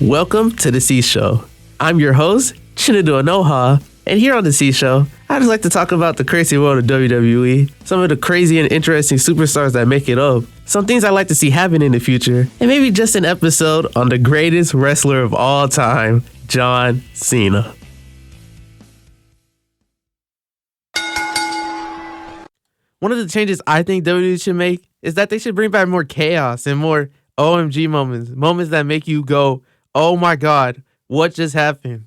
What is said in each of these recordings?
Welcome to The C Show. I'm your host, Chinadu Anoha, and here on The C Show, I just like to talk about the crazy world of WWE, some of the crazy and interesting superstars that make it up, some things I like to see happen in the future, and maybe just an episode on the greatest wrestler of all time, John Cena. One of the changes I think WWE should make is that they should bring back more chaos and more OMG moments that make you go, oh my God, what just happened?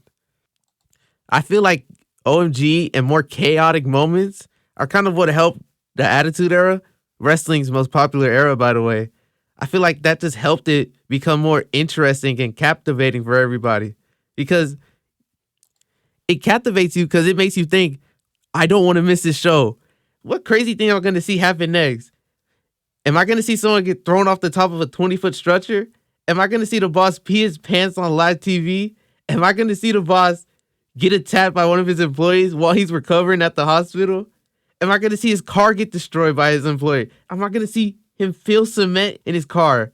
I feel like OMG and more chaotic moments are kind of what helped the Attitude Era, wrestling's most popular era, by the way. I feel like that just helped it become more interesting and captivating for everybody because it captivates you because it makes you think, I don't want to miss this show. What crazy thing am I going to see happen next? Am I going to see someone get thrown off the top of a 20-foot structure? Am I going to see the boss pee his pants on live TV? Am I going to see the boss get attacked by one of his employees while he's recovering at the hospital? Am I going to see his car get destroyed by his employee? Am I going to see him feel cement in his car?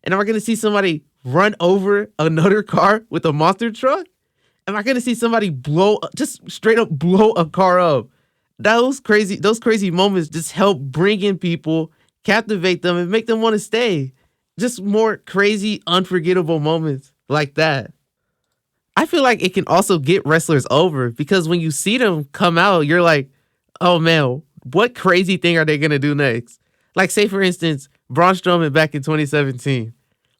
And am I going to see somebody run over another car with a monster truck? Am I going to see somebody just straight up blow a car up? Those crazy moments just help bring in people, captivate them, and make them want to stay. Just more crazy, unforgettable moments like that. I feel like it can also get wrestlers over because when you see them come out, you're like, oh man, what crazy thing are they going to do next? Like say for instance, Braun Strowman back in 2017.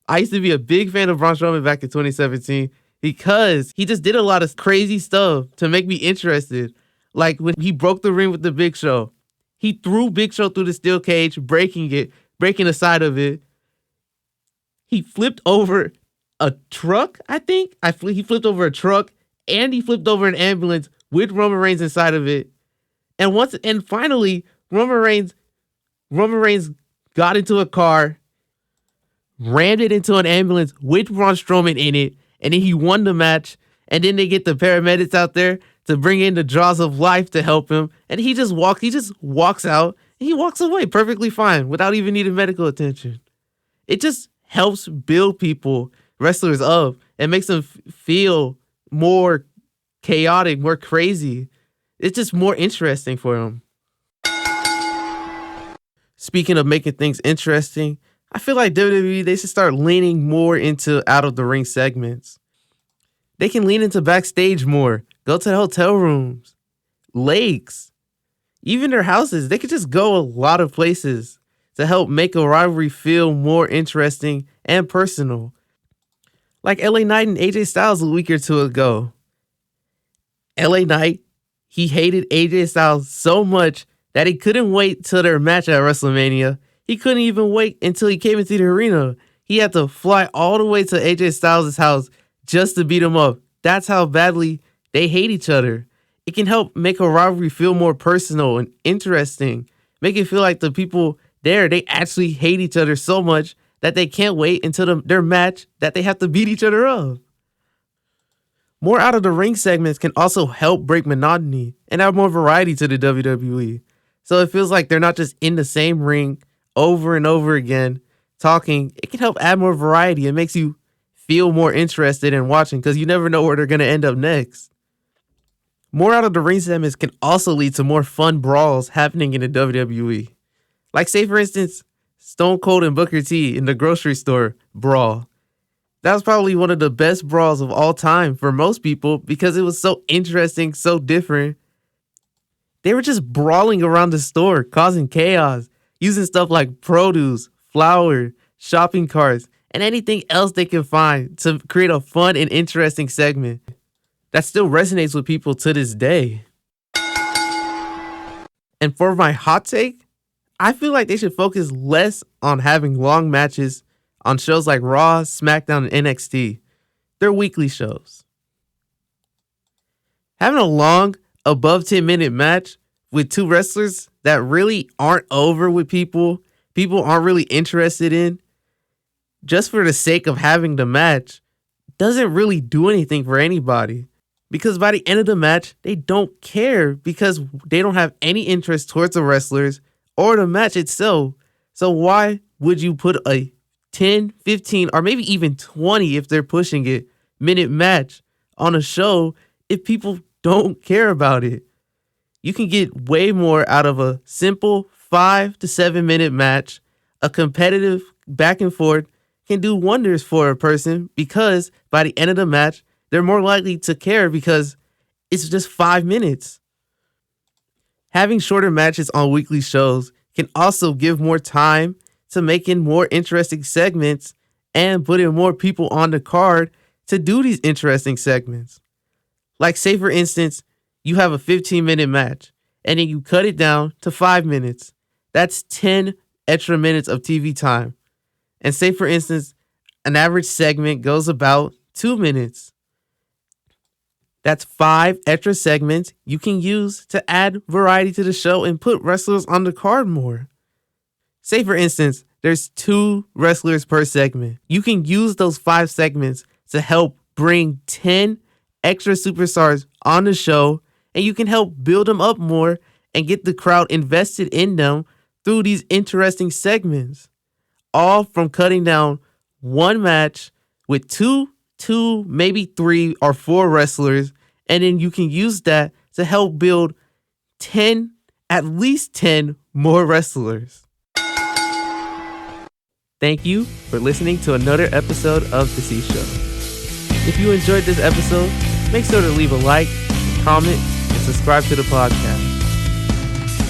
I used to be a big fan of Braun Strowman back in 2017 because he just did a lot of crazy stuff to make me interested. Like when he broke the ring with the Big Show, he threw Big Show through the steel cage, breaking the side of it. He flipped over a truck, I think. He flipped over a truck and he flipped over an ambulance with Roman Reigns inside of it. And finally, Roman Reigns got into a car, rammed it into an ambulance with Braun Strowman in it, and then he won the match. And then they get the paramedics out there to bring in the jaws of life to help him. And he just walks out and he walks away perfectly fine without even needing medical attention. It just helps build wrestlers up, and makes them feel more chaotic, more crazy. It's just more interesting for them. Speaking of making things interesting, I feel like WWE, they should start leaning more into out of the ring segments. They can lean into backstage more, go to the hotel rooms, lakes, even their houses. They could just go a lot of places to help make a rivalry feel more interesting and personal. Like LA Knight and AJ Styles a week or two ago. LA Knight, he hated AJ Styles so much that he couldn't wait till their match at WrestleMania. He couldn't even wait until he came into the arena. He had to fly all the way to AJ Styles' house just to beat him up. That's how badly they hate each other. It can help make a rivalry feel more personal and interesting. Make it feel like the people there, they actually hate each other so much that they can't wait until their match that they have to beat each other up. More out of the ring segments can also help break monotony and add more variety to the WWE. So it feels like they're not just in the same ring over and over again talking. It can help add more variety and makes you feel more interested in watching because you never know where they're going to end up next. More out of the ring segments can also lead to more fun brawls happening in the WWE. Like say for instance, Stone Cold and Booker T in the grocery store brawl. That was probably one of the best brawls of all time for most people because it was so interesting, so different. They were just brawling around the store, causing chaos, using stuff like produce, flour, shopping carts, and anything else they can find to create a fun and interesting segment that still resonates with people to this day. And for my hot take, I feel like they should focus less on having long matches on shows like Raw, SmackDown, and NXT. They're weekly shows. Having a long, above 10-minute match with two wrestlers that really aren't over with people aren't really interested in, just for the sake of having the match, doesn't really do anything for anybody. Because by the end of the match, they don't care because they don't have any interest towards the wrestlers or the match itself. So why would you put a 10, 15, or maybe even 20 if they're pushing it minute match on a show if people don't care about it. You can get way more out of a simple 5 to 7 minute match. A competitive back and forth can do wonders for a person because by the end of the match, they're more likely to care because it's just 5 minutes. Having shorter matches on weekly shows can also give more time to making more interesting segments and putting more people on the card to do these interesting segments. Like, say for instance, you have a 15-minute match and then you cut it down to 5 minutes. That's 10 extra minutes of TV time. And say for instance, an average segment goes about 2 minutes. That's 5 extra segments you can use to add variety to the show and put wrestlers on the card more. Say for instance, there's 2 wrestlers per segment. You can use those 5 segments to help bring 10 extra superstars on the show, and you can help build them up more and get the crowd invested in them through these interesting segments. All from cutting down one match with two, maybe 3 or 4 wrestlers, and then you can use that to help build at least 10 more wrestlers. Thank you for listening to another episode of The C Show. If you enjoyed this episode, make sure to leave a like, comment, and subscribe to the podcast.